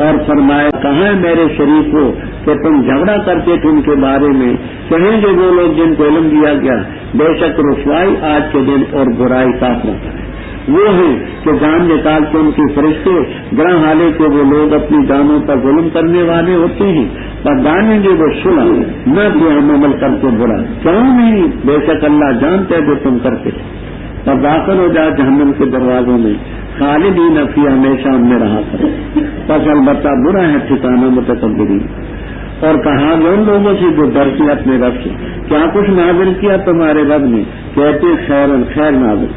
اور فرمایا کہاں ہے میرے شریکوں کہ تم جھگڑا کرتے تھے ان کے بارے میں؟ کہیں گے وہ لوگ جن کو علم دیا گیا بے شک رسوائی آج کے دن اور برائی کافرت ہے وہ ہیں کہ جان نکال کے ان کی فرشتے گراں حالے کے وہ لوگ اپنی جانوں پر ظلم کرنے والے ہوتے ہیں پر جانیں گے وہ صلح نہ کہ ہم عمل کرتے برا کیوں نہیں بے شک اللہ جانتے جو تم کرتے تھے پر داخل ہو جائے جہنم کے دروازوں میں خالدین فیہا ہمیشہ ان میں رہا کرے بس البتہ برا ہے ٹھکانہ متکبرین اور کہا ان لوگوں سے جو ڈرتے اپنے رب سے کیا کچھ نازل کیا تمہارے رب نے کہتے خیر نازل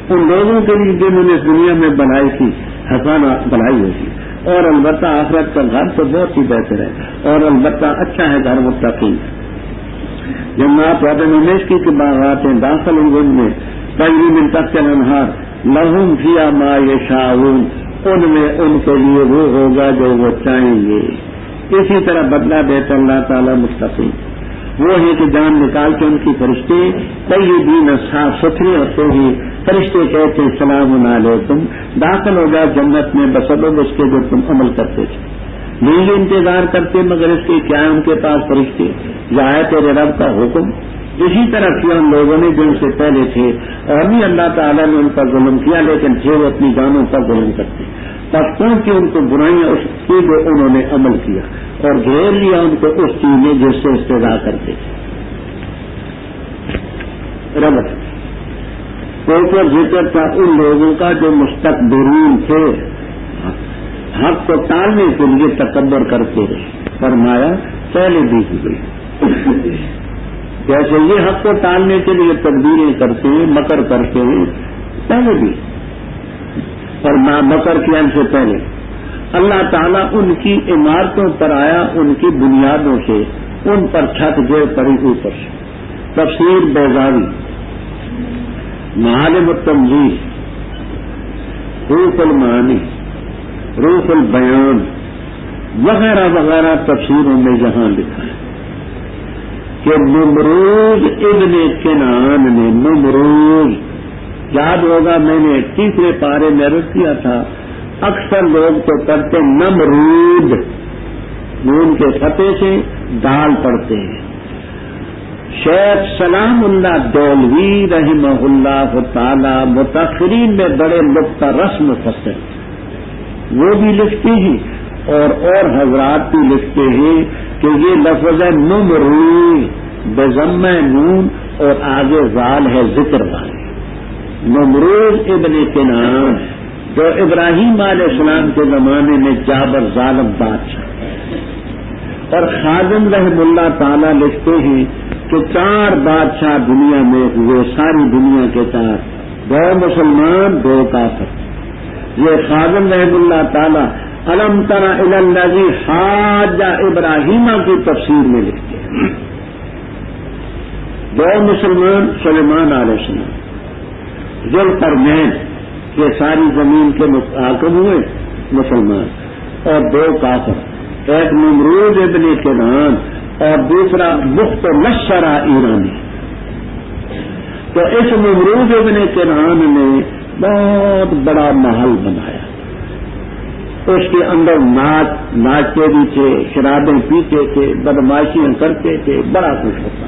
ان لوگوں کے لیے جنہوں نے دنیا میں بنائی تھی حسانہ بنائی ہوتی اور البتہ آخرت کا گھر تو بہت ہی بہتر ہے اور البتہ اچھا ہے گھر متقین جنات وعدن ہمیشگی کے باغات ہیں داخل ان میں تجری من تحتها الانہار لہم فیہا ما یشاؤون ان میں ان کے لیے وہ ہوگا جو وہ چاہیں گے اسی طرح بدلہ دیتا اللہ تعالیٰ متقین وہ ہے کہ جان نکال کے ان کی فرشتے طیبین صاف ستھرے ہوتے ہیں فرشتے کہتے ہیں سلام علیکم داخل ہو جائے جنت میں بسبب اس کے جو تم عمل کرتے تھے نہیں انتظار کرتے مگر اس کے کیا ان کے پاس فرشتے یا ہے تیرے رب کا حکم اسی طرح کیا ان لوگوں نے جو ان سے پہلے تھے اور نہیں اللہ تعالیٰ نے ان پر ظلم کیا لیکن تھے وہ اپنی جانوں پر ظلم کرتے پر پہنچی ان کو برائیاں اس کی جو انہوں نے عمل کیا اور گھیر لیا ان کو اس چیز نے جس سے استدعا کرتے تھے ربط اوپر ذکر تھا ان لوگوں کا جو مستکبرین تھے حق کو ٹالنے کے لیے تکبر کرتے رہے فرمایا پہلے بھی کی گئی جیسے یہ حق کو ٹالنے کے لیے تدبیریں کرتے ہیں مکر کرتے ہیں پہلے بھی اور مکر کیا ان سے پہلے اللہ تعالیٰ ان کی عمارتوں پر آیا ان کی بنیادوں سے ان پر چھت گر پڑی اوپر سے تفسیر بیضاوی معالم التنزیل روح المعانی روح البیان وغیرہ وغیرہ تفسیروں میں جہاں لکھا ہے کہ نمرود ابن کنعان نے نمرود یاد ہوگا میں نے تیسرے پارے میں عرض کیا تھا اکثر لوگ تو پڑھتے نمرود نون کے فتح سے دال پڑھتے ہیں شیخ سلام اللہ دولوی رحمہ اللہ تعالی متاخرین میں بڑے نقطہ رسم مفسر وہ بھی لکھتے ہیں اور حضرات بھی لکھتے ہیں کہ یہ لفظ ہے نمرود بضم نون اور آگے زال ہے ذکر والے نمرود ابن کنعان جو ابراہیم علیہ السلام کے زمانے میں جابر ظالم بادشاہ اور خازن رحم اللہ تعالی لکھتے ہیں کہ 4 بادشاہ دنیا میں ہوئے ساری دنیا کے 4 2 مسلمان 2 کافر یہ خازن رحم اللہ تعالی الم تر الی الذی حاج ابراہیم کی تفسیر میں لکھتے ہیں 2 مسلمان سلیمان علیہ السلام ذوالقرنین یہ ساری زمین کے حاکم ہوئے مسلمان اور 2 کافر ایک نمرود ابن کنعان اور دوسرا بخت نشرہ ایرانی تو اس نمرود ابن کنعان نے بہت بڑا محل بنایا اس کے اندر ناچتے بھی تھے شرابیں پیتے تھے بدماشیاں کرتے تھے بڑا کچھ ہوتا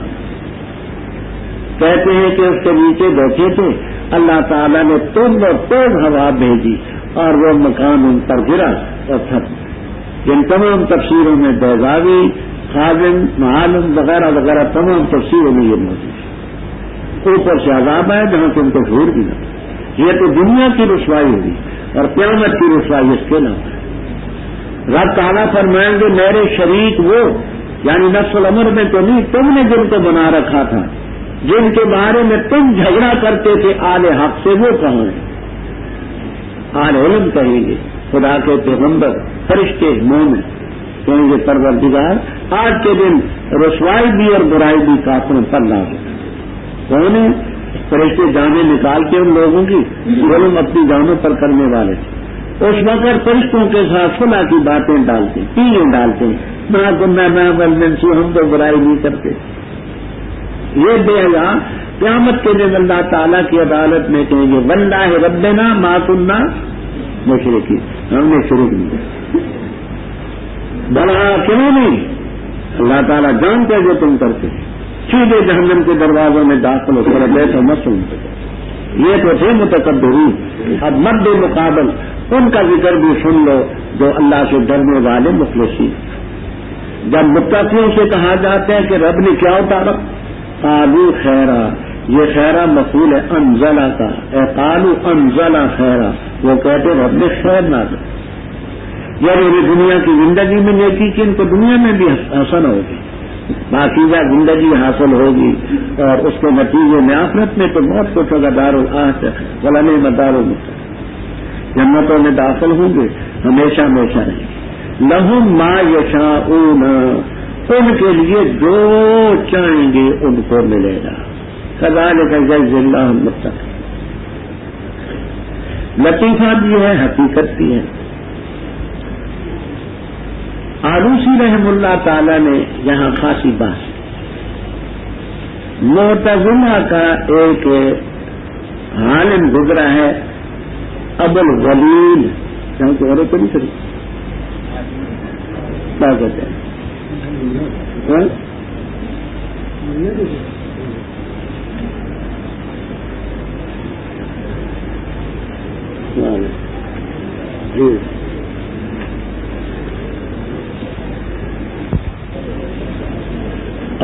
کہتے ہیں کہ اس کے نیچے بیٹھے تھے اللہ تعالیٰ نے تند اور تیز ہوا بھیجی اور وہ مکان ان پر گرا اور تھک جن تمام تفسیروں میں بیضاوی خازن معالم وغیرہ وغیرہ تمام تفسیروں میں یہ موجود ہے اوپر سے عذاب ہے جہاں سے ان کو شعور بھی نہ یہ تو دنیا کی رسوائی ہوگی اور قیامت کی رسوائی اس کے نام ہے رب تعالیٰ فرمائیں گے میرے شریک وہ یعنی نفس الامر میں تو نہیں تم نے جن کو بنا رکھا تھا جن کے بارے میں تم جھگڑا کرتے تھے آل حق سے وہ کہاں ہیں آل علم کہیں گے خدا کے پیغمبر فرشتے مومن کہیں گے پروردگار آج کے دن رسوائی بھی اور برائی بھی کافروں پر لاگو کون ہے فرشتے جانیں نکال کے ان لوگوں کی ظلم اپنی جانوں پر کرنے والے اس وقت فرشتوں کے ساتھ صلح کی باتیں ڈالتے تینیں ڈالتے نہ گنہ نہ بلمنسو ہم تو برائی نہیں کرتے یہ بے حیا قیامت کے دن اللہ تعالیٰ کی عدالت میں کہیں گے واللہ ربنا ما کنا مشرکین ہم نے شرک نہیں بڑا کیوں نہیں؟ اللہ تعالیٰ جانتے جو تم کرتے سیدھے جہنم کے دروازوں میں داخل ہو کر بیٹھو مت سنتے. یہ تو تھے متکبرین. اب مد مقابل ان کا ذکر بھی سن لو جو اللہ سے ڈرنے والے مخلصین. جب متقیوں سے کہا جاتا ہے کہ رب نے کیا اتارا، قالوا خیرا، یہ خیرا مفعول ہے انزلہ کا، قالوا انزلہ خیرا، وہ کہتے رب نے خیر نازل. یعنی دنیا کی زندگی میں نیکی کی ان کو دنیا میں بھی حسن ہوگی، باقیدہ زندگی حاصل ہوگی، اور اس کے نتیجے میں آخرت میں تو بہت کچھ ہوگا. دارالآخرہ ولنعم دارالمقامہ، جنتوں میں داخل ہوں گے ہمیشہ ہمیشہ رہیں. لہم ما یشاؤون، ان کے لیے جو چاہیں گے ان کو ملے گا. کذالک یجزی اللہ المتقین. لطیفہ بھی ہے، حقیقت بھی ہے. آلوسی رحم اللہ تعالی نے یہاں خاصی بات، معتزلہ کا ایک عالم گزرا ہے ابو الولید، جہاں کو عورت نہیں کری کیا کہتے ہیں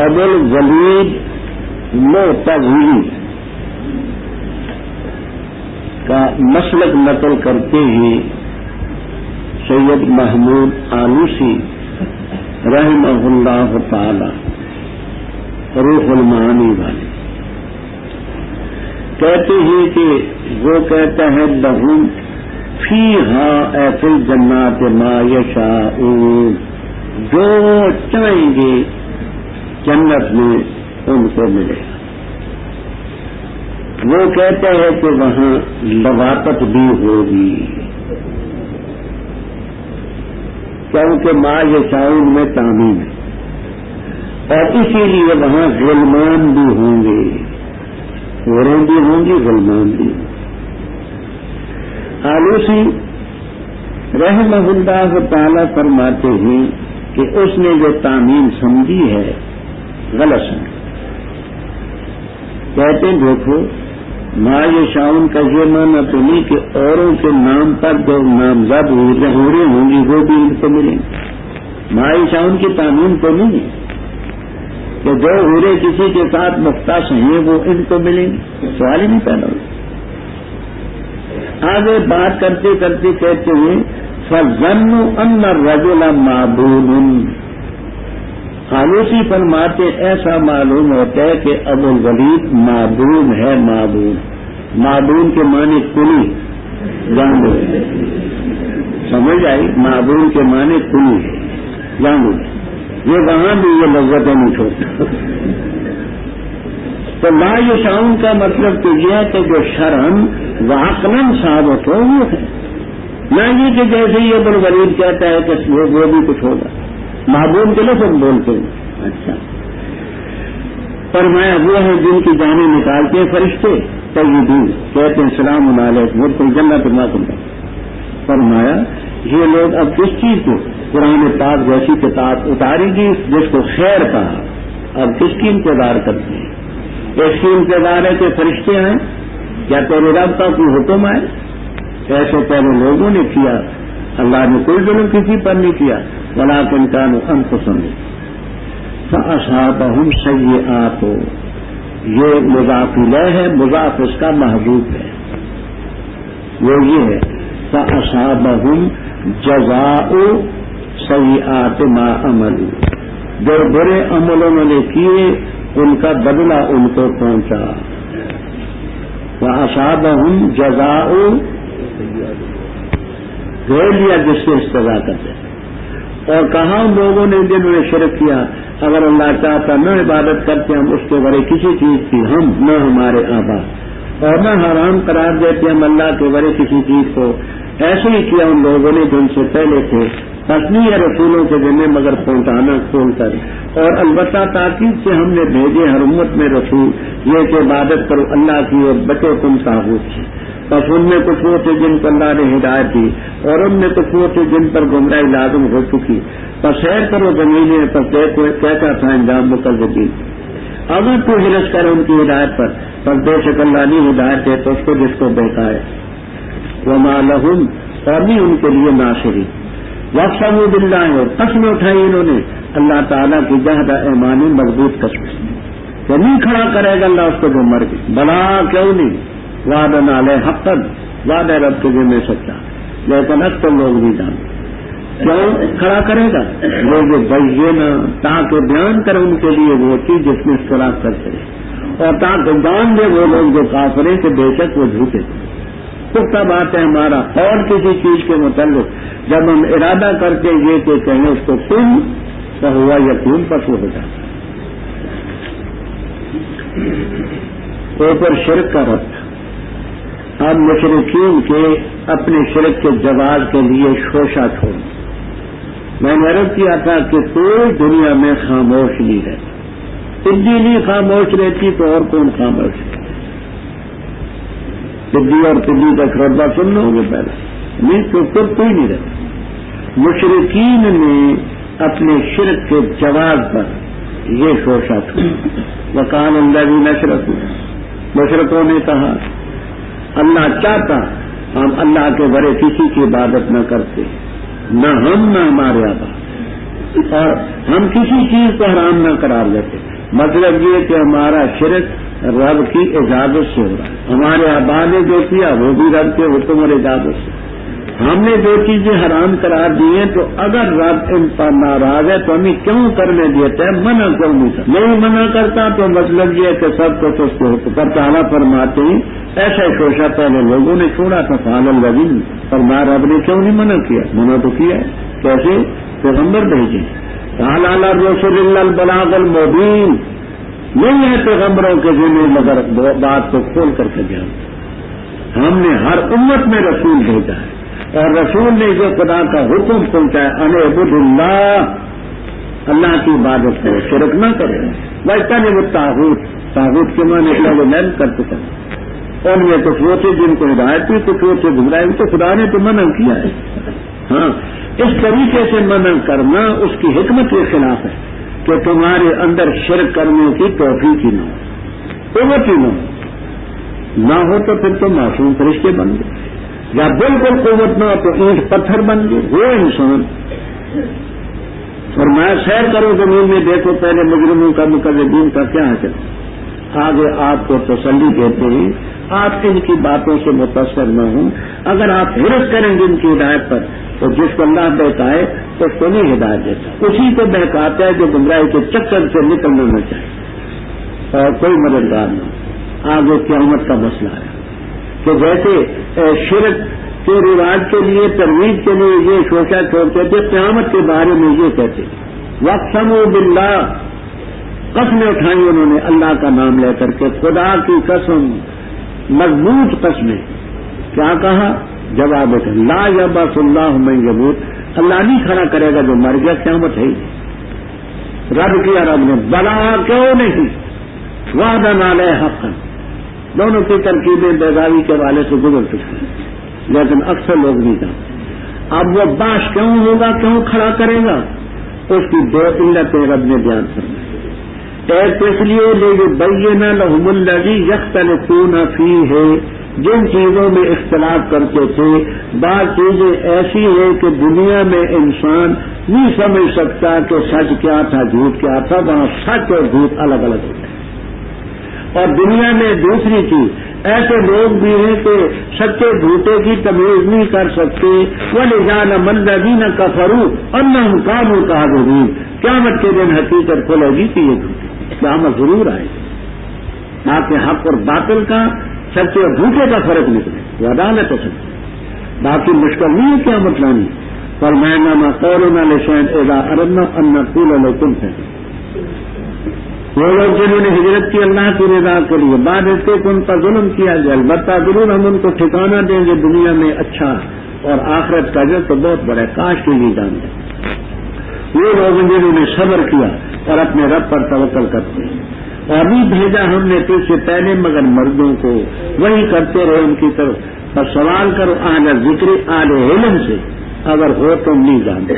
ابو الولید معتزلی کا مسلک نقل کرتے ہی سید محمود آلوسی رحمہ اللہ تعالی روح المعانی والے کہتے ہیں کہ وہ کہتا ہے لہم فیہا اے فی الجنات ما یشاؤون، جو چاہیں گے جنت میں ان کو ملے گا. وہ کہتے ہیں کہ وہاں لواطت بھی ہوگی، کیونکہ ما یشاؤون میں تعمیم ہے، اور اسی لیے وہاں غلمان بھی ہوں گے، حوریں بھی ہوں گی، غلمان بھی ہوں گے. آلوسی رحمہ اللہ تعالی فرماتے ہیں کہ اس نے جو تعمیم سمجھی ہے غلط سمجھی. کہتے ہیں دیکھو ما یشاؤون کا یہ معنی تو نہیں کہ اوروں کے نام پر جو نامزد حوریں ہوں گی وہ بھی ان کو ملیں گی. ما یشاؤون کی تعمیم تو نہیں ہے کہ جو حوریں کسی کے ساتھ مختص ہیں وہ ان کو ملیں گی، سوال ہی نہیں پیدا ہوگا. آگے بات کرتے کرتے کہتے ہیں فَظَنُّوا أَنَّ الرَّجُلَ مَعْبُودٌ. آلوسی فرماتے ایسا معلوم ہوتا ہے کہ ابو الولید معبود ہے. معبود کے معنی کلی جانو، سمجھ آئی؟ معبود کے معنی کلی جانو، یہ وہاں بھی یہ لذتیں نہیں چھوڑتے. تو ما یشاؤون کا مطلب تو یہ ہے کہ جو شرعن و عقلاً ثابت ہو وہ ہے، نہ یہ کہ جیسے یہ ابو الولید کہتا ہے کہ وہ بھی کچھ ہوگا. معبود کے لفظ بولتے ہیں. اچھا فرمایا وہ ہیں جن کی جانیں نکالتے ہیں فرشتے طیبین، کہتے ہیں سلام علیکم ادخلوا الجنۃ بما کنتم. فرمایا یہ لوگ اب کس چیز کو، قرآن پاک جیسی کتاب اتاری گی جس کو خیر کہا، اب کس کی انتظار کرتے ہیں؟ اس کی انتظار ہے کہ فرشتے آئیں یا تیرے رب کا کوئی حکم آئے؟ ایسے پہلے لوگوں نے کیا، اللہ نے کوئی ظلم کسی پر نہیں کیا. ولکن کانوا انفسهم فاصابهم سیئات، یہ مضاف الیہ ہے، مضاف اس کا محذوف ہے. وہ یہ ہے فاصابهم جزاء سیئات ما عملوا، جو برے عمل انہوں نے کیے ان کا بدلہ ان کو پہنچا. فاصابهم جزاء گھیر لیا جس سے استضاء کرتے ہیں. اور کہاں لوگوں نے جنہوں نے شرک کیا اگر اللہ چاہتا نہ عبادت کرتے ہم اس کے بڑے کسی چیز کی، ہم نہ ہمارے آبا، اور نہ حرام قرار دیتے ہم اللہ کے بڑے کسی چیز کو. ایسے ہی کیا ان لوگوں نے جو ان سے پہلے تھے، بس نہیں ہے رسولوں کے ذمہ مگر پہنچانا کھول کر، اور البتہ تاکید سے ہم نے بھیجے ہر امت میں رسول، یہ کہ عبادت کرو اللہ کی اور بچو تم طاغوت سے۔ بس ان میں کچھ وہ تھے جن کو اللہ نے ہدایت دی، اور ان میں کچھ وہ تھے جن پر گمراہی لازم ہو چکی۔ بس سیر کرو زمینیں، پس دیکھو کیسا تھا انجام مکذبین۔ اگر تو ہرس کرے ان کی ہدایت پر، بس بے شک اللہ نہیں ہدایت ہے تو اس کو جس کو بہتائے۔ وما لہم، اور نہیں ان کے لیے ناصرین۔ واقسموا باللہ، اور قسم اٹھائی انہوں نے اللہ تعالیٰ کی جہد ایمانی مضبوط قسم کہ نہیں کھڑا کرے گا اللہ اس کو جو مر گئی۔ بلا کیوں نہیں، وعدن علیہ حقا، وعدہ رب کے ذمہ سچا، لیکن اکثر لوگ نہیں جانتے۔ کیوں کھڑا کرے گا؟ وہ جو بینا، تاکہ بیان کرے ان کے لیے وہ چیز جس میں اختلاف کرتے ہیں، اور تاکہ جان دے وہ لوگ جو کافر ہیں کہ بے شک وہ جھوٹے۔ پختہ بات ہے ہمارا اور کسی چیز کے متعلق جب ہم ارادہ کرتے یہ کہ کہیں اس کو کن تو ہوا یقین پر ہو جاتا۔ اوپر شرک کا رد، اب مشرکین کے اپنے شرک کے جواز کے لیے شوشہ چھوڑ۔ میں نے عرض کیا تھا کہ کوئی دنیا میں خاموش نہیں رہتی، ٹڈی نہیں خاموش رہتی تو اور کون خاموش ہے؟ ٹڈی اور ٹڈی کا خربہ سننا ہوگا پہلے، نہیں تو خود کوئی نہیں رہتا۔ مشرکین نے اپنے شرک کے جواز پر یہ شوشہ چھوڑا۔ وقال الذین اشرکوا، مشرکوں نے کہا اللہ چاہتا ہم اللہ کے بڑے کسی کی عبادت نہ کرتے، نہ ہم نہ ہمارے آبا، اور ہم کسی چیز کو حرام نہ قرار دیتے۔ مطلب یہ کہ ہمارا شرک رب کی اجازت سے ہو رہا ہے، ہمارے آبا نے جو کیا وہ بھی رب کے حکم اور اجازت سے۔ ہم نے جو چیزیں حرام قرار دی ہیں تو اگر رب ان پر ناراض ہے تو ہمیں کیوں کرنے دیتا ہے، منع کیوں نہیں منع کرتا؟ تو مطلب یہ ہے کہ سب کو تو اس کے حکم پر تعالیٰ فرماتے ہیں۔ ایسا شوشہ پہلے لوگوں نے چھوڑا تھا، فعل الذین، فرمایا رب نے کیوں نہیں منع کیا؟ منع تو کیا ہے، کیسے؟ پیغمبر بھیجے، تعالیٰ علی الرسول الا البلاغ المبین، نہیں ہے پیغمبروں کے ذمہ مگر بات کو کھول کر کے جان۔ ہم نے ہر امت میں رسول بھیجا ہے، اور رسول نے جو خدا کا حکم پہنچایا ان اعبد اللہ، اللہ کی عبادت کرو، شرک نہ کرے۔ واجتنبوا الطاغوت، طاغوت کے معنی لن کر چکا، اور یہ کچھ وہ تھے جن کو ہدایت ہوئی، کچھ وہ تھے گمراہ، تو خدا نے تو منع کیا ہے۔ ہاں، اس طریقے سے منع کرنا اس کی حکمت کے خلاف ہے کہ تمہارے اندر شرک کرنے کی توفیق ہی نہ ہو، قوت ہی نہ ہو تو پھر تو معصوم فرشتے بن گئے، یا بالکل قوت نہ ہو تو اینٹ پتھر بن گئے۔ وہ انسان فرمایا سیر کرو زمین میں، دیکھو پہلے مجرموں کا مکذبین کا کیا حشر۔ آگے آپ کو تسلی دیتے ہیں، آپ ان کی باتوں سے متاثر نہ ہوں۔ اگر آپ حرص کریں گے ان کی ہدایت پر تو جس کو اللہ بہکائے تو اس کو نہیں ہدایت دیتا، اسی کو بہکاتا ہے جو گمراہی کے چکر سے نکلنا نہ چاہے اور کوئی مددگار نہ ہو۔ آگے قیامت کا مسئلہ ہے کہ جیسے شرک کے رواج کے لیے، ترویج کے لیے یہ شوشہ چھوڑتے تھے، قیامت کے بارے میں یہ کہتے واقسموا باللہ، قسمیں اٹھائی انہوں نے اللہ کا نام لے کر کے، خدا کی قسم، مضبوط قسمیں۔ کیا کہا؟ جواب ہے لا یبعث اللہ من یموت، اللہ نہیں کھڑا کرے گا جو مر گیا، قیامت ہے ہی۔ رب کیا رب نے، بلا کیوں نہیں، وعدن علیہ حقا، دونوں کی ترکیبیں بیداری کے والے سے گزر چکی ہیں، لیکن اکثر لوگ نہیں جانتے۔ اب وہ باش کیوں ہوگا، کیوں کھڑا کرے گا؟ اس کی دو علتیں رب نے بیان فرمائی۔ ایک تو اس لیے لیبین لہم الذی یختلفون فیہ، جن چیزوں میں اختلاف کرتے تھے، بعض چیزیں ایسی ہیں کہ دنیا میں انسان نہیں سمجھ سکتا کہ سچ کیا تھا جھوٹ کیا تھا، وہاں سچ اور جھوٹ الگ الگ ہوتے ہیں۔ اور دنیا میں دوسری چیز، ایسے لوگ بھی ہیں کہ سچے جھوٹے کی تمیز نہیں کر سکتے۔ وَلِيَعْلَمَ الَّذِينَ كَفَرُوا أَنَّهُمْ كَانُوا كَاذِبِينَ، قیامت کے دن حقیقت کھلے گی کہ یہ جھوٹے، قیامت ضرور آئے گی تاکہ حق اور باطل کا، سچے اور جھوٹے کا فرق نکلے، وہ عدالت ہو سکتی۔ باقی مشکل نہیں ہے قیامت لانی۔ فرمایا ما قولنا لشيء اذا اردنا ان نقول له كن فيكون، وہ لوگ جنہوں نے ہجرت کی اللہ کی رضا کے لیے، بعد اس کے ان پر ظلم کیا گیا، البتہ ضرور ہم ان کو ٹھکانہ دیں گے دنیا میں اچھا، اور آخرت کا جو تو بہت بڑا ہے، کاش کے لیے جانتے وہ لوگ جنہوں نے صبر کیا اور اپنے رب پر توکل کرتے ہیں. اور بھی بھیجا ہم نے تجھ سے پہلے مگر مردوں کو، وہی کرتے رہے ان کی طرف. اور سوال کرو اہل ذکر اہل علم سے اگر ہو تم نہیں جانتے.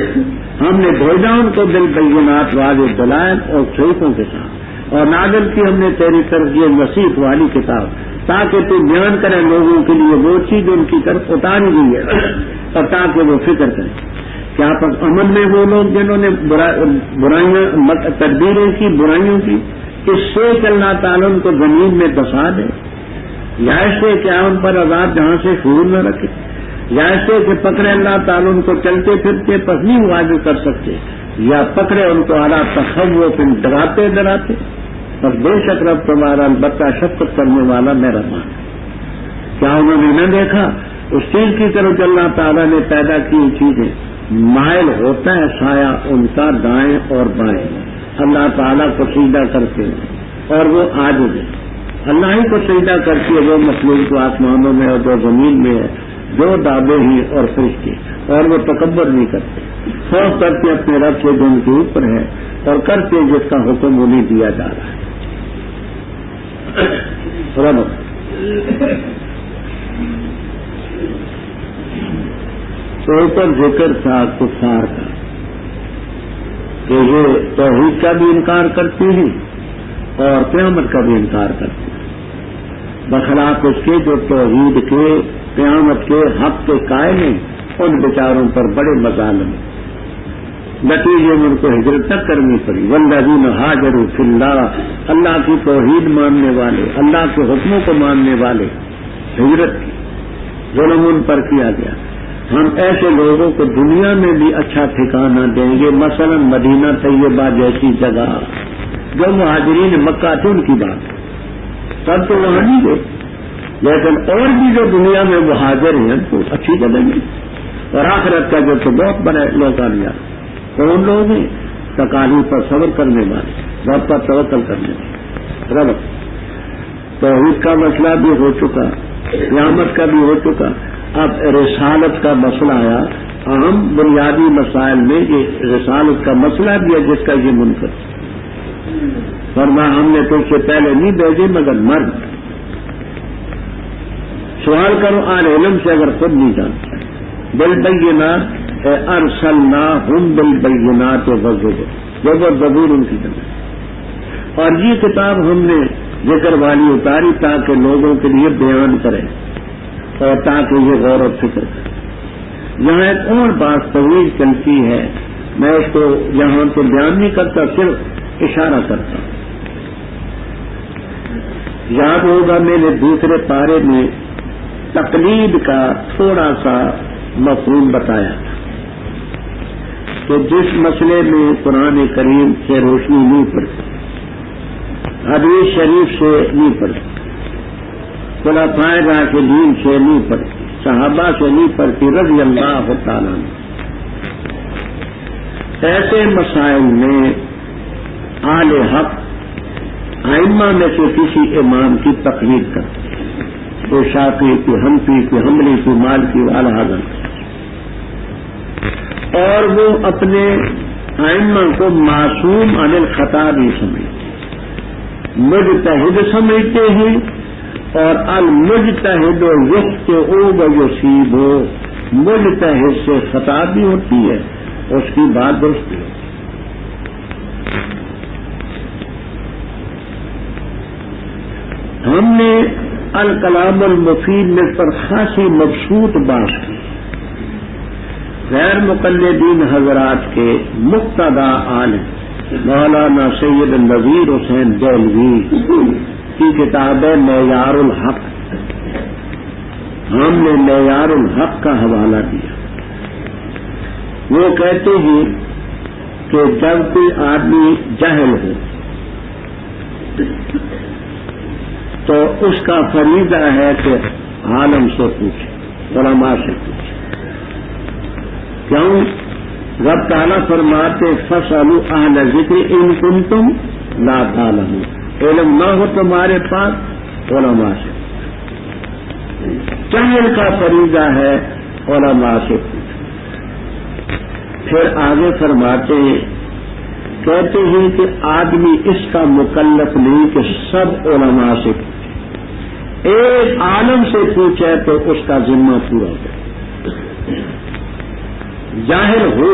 ہم نے بھیجا ان کو بالبینات واضح دلائل اور صحیحوں کے ساتھ، اور نازل کی ہم نے تیری طرف یہ نصیحت والی کتاب تاکہ تو بیان کرے لوگوں کے لیے وہ چیز ان کی طرف اتاری گئی ہے اور تاکہ وہ فکر کریں. کیا پس امن میں وہ لوگ جنہوں نے برائیاں تدبیریں کی برائیوں کی، اس سے کہ اللہ تعالیٰ ان کو زمین میں دسا دے، یا ایسے کیا ان پر عذاب جہاں سے شروع نہ رکھے، یا ایسے کہ پکڑے اللہ تعالیٰ ان کو چلتے پھرتے پس نہیں واضح کر سکتے، یا پکڑے ان کو اعلیٰ تخوف ڈراتے ڈراتے. بس بے شک رب تمہارا البتہ شفقت کرنے والا مہربان. کیا انہوں نے نہ دیکھا اس چیز کی طرف جو اللہ تعالیٰ نے پیدا کی چیزیں مائل ہوتا ہے سایہ ان کا دائیں اور بائیں. اللہ تعالیٰ کو سجدہ کرتے ہیں اور وہ عاجز ہے. اللہ ہی کو سجدہ کرتی ہے جو مخلوق جو آسمانوں میں اور جو زمین میں ہے، جو دابے ہی اور فرشتے، اور وہ تکبر نہیں کرتے. خوف کرتے اپنے رب سے جو ان کے اوپر ہے، اور کرتے جس کا حکم انہیں دیا جا رہا ہے. رب تو اوپر ذکر تھا کفار کا کہ یہ توحید کا بھی انکار کرتے ہیں اور قیامت کا بھی انکار کرتے ہیں، بخلاف اس کے جو توحید کے قیامت کے حق کے قائم ہیں ان بیچاروں پر بڑے مظالم ہیں. نتیجے میں ان کو ہجرت تک کرنی پڑی. والذین ہاجروا فی اللہ، اللہ کی توحید ماننے والے، اللہ کے حکموں کو ماننے والے ہجرت کی، ظلم ان پر کیا گیا. ہم ایسے لوگوں کو دنیا میں بھی اچھا ٹھکانہ دیں گے، مثلا مدینہ طیبہ جیسی جگہ جو مہاجرین مکہ تھے ان کی بات سب تو وہاں نہیں گئے، لیکن اور بھی جو دنیا میں مہاجر ہیں تو اچھی جگہ نہیں. اور آخرت کا جو تو بہت بڑا لوکا لیا کون لوگ ہیں؟ تکالیف پر صبر کرنے والے، رب پر توکل کرنے والے. رب توحید کا مسئلہ بھی ہو چکا، قیامت کا بھی ہو چکا، اب رسالت کا مسئلہ آیا. اہم بنیادی مسائل میں یہ رسالت کا مسئلہ بھی ہے جس کا یہ منکر. فرمایا ہم نے تم سے پہلے نہیں بھیجے مگر مرد. سوال کرو اہل علم سے اگر خود نہیں جانتے. بالبینات ارسلناہم بالبینات والزبر زبور ان کی طرح. اور یہ کتاب ہم نے ذکر والی اتاری تاکہ لوگوں کے لیے بیان کرے اور تاکہ یہ غور و فکر کرے. یہاں ایک اور بات طویل چلتی ہے، میں اس کو یہاں تو بیان نہیں کرتا، صرف اشارہ کرتا. یاد ہوگا میں نے دوسرے پارے میں تقلید کا تھوڑا سا مفہوم بتایا تھا کہ جس مسئلے میں قرآن کریم سے روشنی نہیں پڑتی، حدیث شریف سے نہیں پڑتی، خلفائے راشدین سے نہیں پڑتی، صحابہ سے نہیں پڑتی رضی اللہ تعالیٰ عنہ. ایسے مسائل میں اہل حق ائمہ میں سے کسی امام کی تقلید کرتے ہیں، وہ شافعی کی، حنفی کی، حنبلی کی، مالکی والا حضرت، اور وہ اپنے ائمہ کو معصوم عن الخطا نہیں سمجھتے، مجتہد سمجھتے ہیں. اور المجتہد یخطئ ویصیب، مجتہد سے خطا بھی ہوتی ہے، اس کی بات درست ہے. ہم نے الکلام المفید میں پر خاصی مبسوط بات کی. غیر مقلدین حضرات کے مقتدی عالم مولانا سید نذیر حسین دہلوی کی کتاب ہے معیار الحق. ہم نے معیار الحق کا حوالہ دیا. وہ کہتے ہیں کہ جب کوئی آدمی جاہل ہو تو اس کا فریضہ ہے کہ عالم سے پوچھے، علماء سے پوچھے. کیوں؟ رب تعالیٰ فرماتے فاسألوا اہل الذکر ان کنتم لا تعلمون، علم نہ ہو تمہارے پاس علماء سے. جاہل کا فریضہ ہے علماء سے پوچھو. پھر آگے فرماتے ہیں، کہتے ہیں کہ آدمی اس کا مکلف نہیں کہ سب علماء سے پوچھے، ایک عالم سے پوچھے تو اس کا ذمہ پورا ہو. ظاہر ہو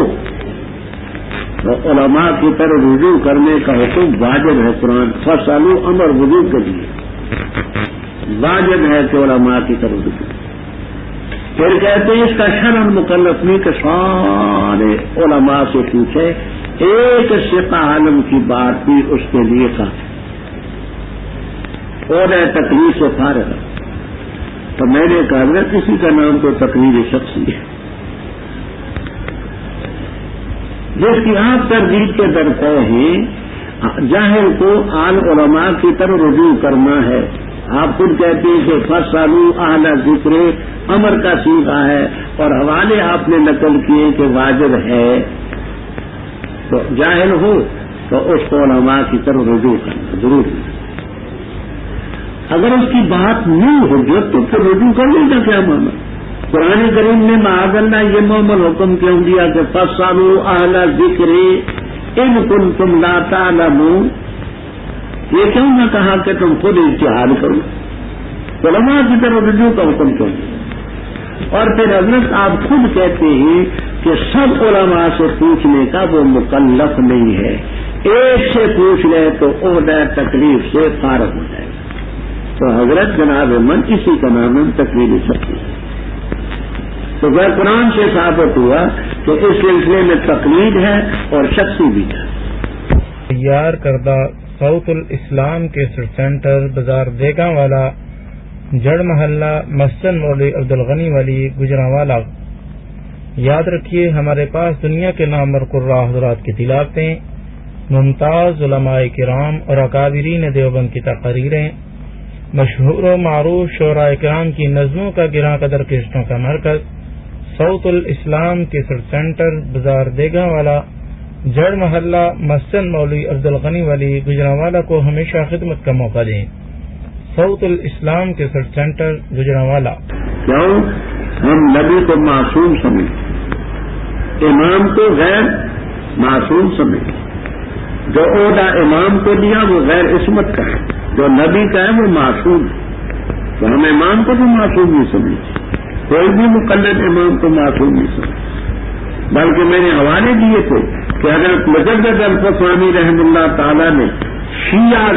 تو علماء کی طرف رجوع کرنے کا حکم واجب ہے. قرآن فصلو امر وجوب کے لیے واجب ہے کہ علماء کی طرف رجوع. پھر کہتے ہیں اس کا شرعاً مکلف نہیں کہ سارے علماء سے پوچھے، ایک ثقہ عالم کی بات بھی اس کے لیے کافی اور تقریر سے فارغ ہے. تو میں نے کہا کسی کا نام تو تقریر شخصی ہے جس کی آپ تردید کے درپے ہیں. جاہل کو عالم علماء کی طرف رجوع کرنا ہے. آپ خود کہتے ہیں کہ فصلو اہل ذکر امر کا سیغہ ہے اور حوالے آپ نے نقل کیے کہ واجب ہے. تو جاہل ہو تو اس کو علماء کی طرف رجوع کرنا ضروری ہے. اگر اس کی بات نہیں ہو جو تو پھر رجوع کرنے کا کیا مانا؟ قرآن کریم نے معاذ اللہ یہ معمول حکم کیوں دیا کہ فصلو اہل ذکر ان کنتم لا تعلمون؟ یہ کیوں نہ کہا کہ تم خود اجتہاد کرو؟ علماء کی طرف رجوع کا حکم کیوں؟ اور پھر حضرت آپ خود کہتے ہیں کہ سب علماء سے پوچھنے کا وہ مکلف نہیں ہے، ایک سے پوچھ لے تو عہدہ تکلیف سے فارغ ہو جائے گا. تو حضرت جناب من اسی کا نام ہے تقریر شخصی. تو وہ قرآن سے ثابت ہوا کہ اس سلسلے میں تقلید ہے اور شخصی بھی ہے. تیار کردہ صوت الاسلام کے سینٹر بازار دیگاں والا جڑ محلہ مسجد مولوی عبدالغنی والی گجرانوالا. یاد رکھیے ہمارے پاس دنیا کے نامور قراء حضرات کی تلاوتیں، ممتاز علماء کرام اور اکابرین دیوبند کی تقریریں، مشہور و معروف شعراء کرام کی نظموں کا گراں قدر قسطوں کا مرکز صوت الاسلام کے سینٹر بازار دیگاں والا جڑ محلہ مسجد مولوی عبدالغنی والی گجرانوالا کو ہمیشہ خدمت کا موقع دیں. صوت الاسلام کے سینٹر گجرانوالا. کیوں ہم نبی کو معصوم سمجھیں، امام کو غیر معصوم سمجھیں. جو عہدہ امام کو دیا وہ غیر عصمت کا ہے، جو نبی کا ہے وہ معصوم ہے. تو ہم امام کو بھی معصوم نہیں سمجھیں، کوئی بھی مقلد امام کو معصوم نہیں سمجھے. بلکہ میں نے حوالے دیے تھے کہ حضرت مجدد الفسانی رحمہ اللہ تعالی نے شیعہ